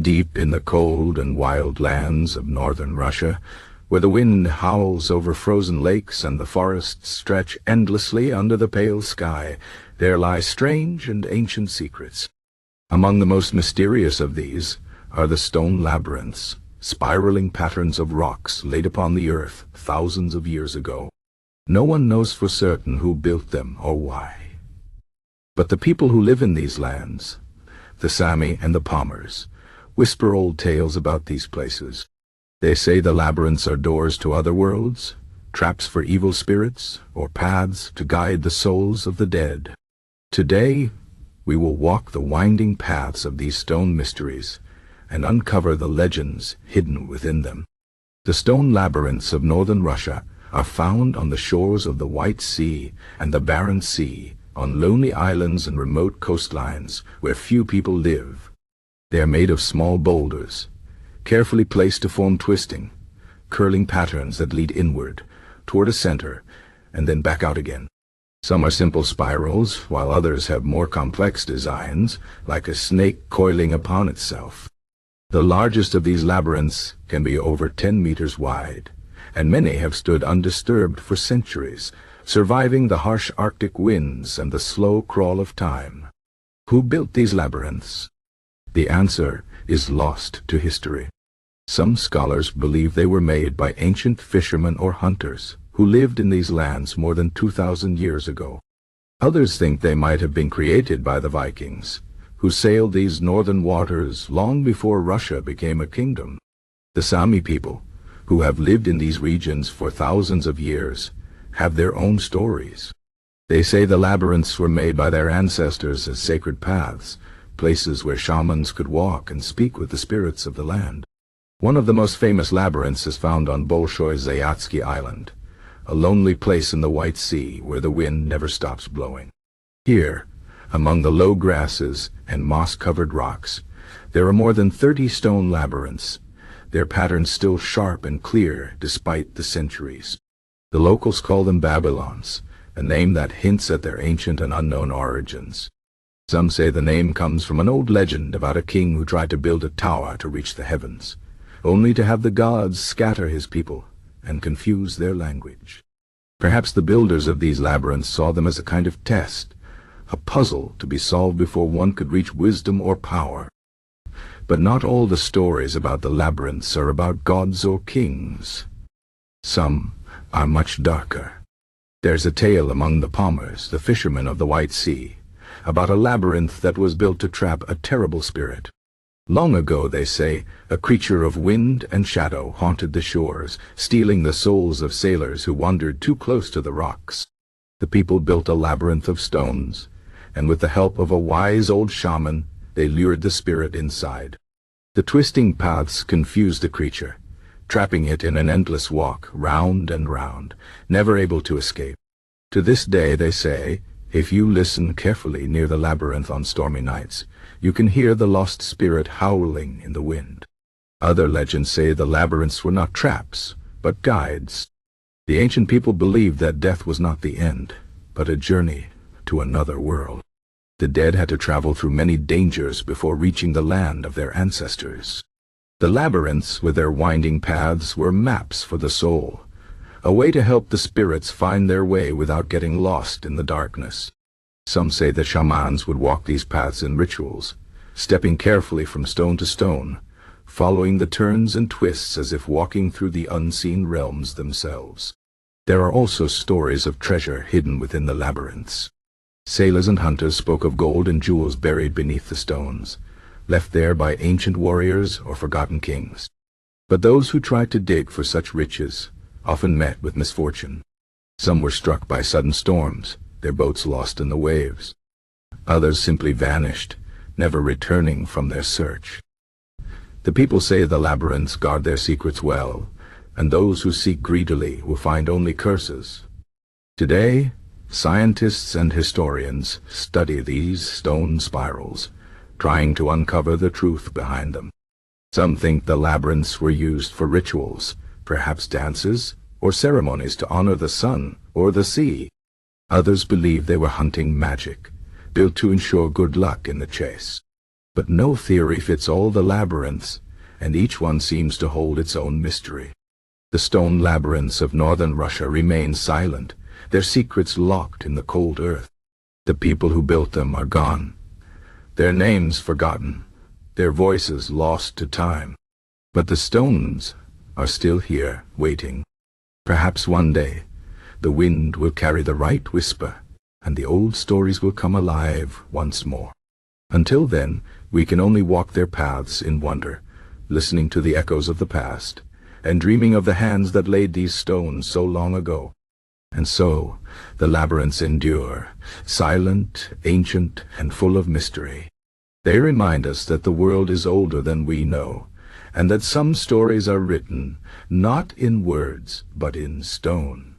Deep in the cold and wild lands of northern Russia, where the wind howls over frozen lakes and the forests stretch endlessly under the pale sky, there lie strange and ancient secrets. Among the most mysterious of these are the stone labyrinths, spiraling patterns of rocks laid upon the earth thousands of years ago. No one knows for certain who built them or why. But the people who live in these lands, the Saami and the Pomors, whisper old tales about these places. They say the labyrinths are doors to other worlds, traps for evil spirits, or paths to guide the souls of the dead. Today, we will walk the winding paths of these stone mysteries and uncover the legends hidden within them. The stone labyrinths of northern Russia are found on the shores of the White Sea and the Barren Sea, on lonely islands and remote coastlines where few people live. They are made of small boulders, carefully placed to form twisting, curling patterns that lead inward, toward a center, and then back out again. Some are simple spirals, while others have more complex designs, like a snake coiling upon itself. The largest of these labyrinths can be over 10 meters wide, and many have stood undisturbed for centuries, surviving the harsh Arctic winds and the slow crawl of time. Who built these labyrinths? The answer is lost to history. Some scholars believe they were made by ancient fishermen or hunters who lived in these lands more than 2,000 years ago. Others think they might have been created by the Vikings, who sailed these northern waters long before Russia became a kingdom. The Saami people, who have lived in these regions for thousands of years, have their own stories. They say the labyrinths were made by their ancestors as sacred paths, places where shamans could walk and speak with the spirits of the land. One of the most famous labyrinths is found on Bolshoy Zayatsky Island, a lonely place in the White Sea where the wind never stops blowing. Here, among the low grasses and moss-covered rocks, there are more than 30 stone labyrinths, their patterns still sharp and clear despite the centuries. The locals call them Babylons, a name that hints at their ancient and unknown origins. Some say the name comes from an old legend about a king who tried to build a tower to reach the heavens, only to have the gods scatter his people and confuse their language. Perhaps the builders of these labyrinths saw them as a kind of test, a puzzle to be solved before one could reach wisdom or power. But not all the stories about the labyrinths are about gods or kings. Some are much darker. There's a tale among the Pomors, the fishermen of the White Sea, about a labyrinth that was built to trap a terrible spirit. Long ago, they say, a creature of wind and shadow haunted the shores, stealing the souls of sailors who wandered too close to the rocks. The people built a labyrinth of stones, and with the help of a wise old shaman, they lured the spirit inside. The twisting paths confused the creature, trapping it in an endless walk, round and round, never able to escape. To this day, they say, if you listen carefully near the labyrinth on stormy nights, you can hear the lost spirit howling in the wind. Other legends say the labyrinths were not traps, but guides. The ancient people believed that death was not the end, but a journey to another world. The dead had to travel through many dangers before reaching the land of their ancestors. The labyrinths, with their winding paths, were maps for the soul, a way to help the spirits find their way without getting lost in the darkness. Some say the shamans would walk these paths in rituals, stepping carefully from stone to stone, following the turns and twists as if walking through the unseen realms themselves. There are also stories of treasure hidden within the labyrinths. Sailors and hunters spoke of gold and jewels buried beneath the stones, left there by ancient warriors or forgotten kings. But those who tried to dig for such riches often met with misfortune. Some were struck by sudden storms, their boats lost in the waves. Others simply vanished, never returning from their search. The people say the labyrinths guard their secrets well, and those who seek greedily will find only curses. Today, scientists and historians study these stone spirals, trying to uncover the truth behind them. Some think the labyrinths were used for rituals, perhaps dances or ceremonies to honor the sun or the sea. Others believe they were hunting magic, built to ensure good luck in the chase. But no theory fits all the labyrinths, and each one seems to hold its own mystery. The stone labyrinths of northern Russia remain silent, their secrets locked in the cold earth. The people who built them are gone, their names forgotten, their voices lost to time. But the stones are still here, waiting. Perhaps one day, the wind will carry the right whisper, and the old stories will come alive once more. Until then, we can only walk their paths in wonder, listening to the echoes of the past, and dreaming of the hands that laid these stones so long ago. And so, the labyrinths endure, silent, ancient, and full of mystery. They remind us that the world is older than we know, and that some stories are written, not in words, but in stone.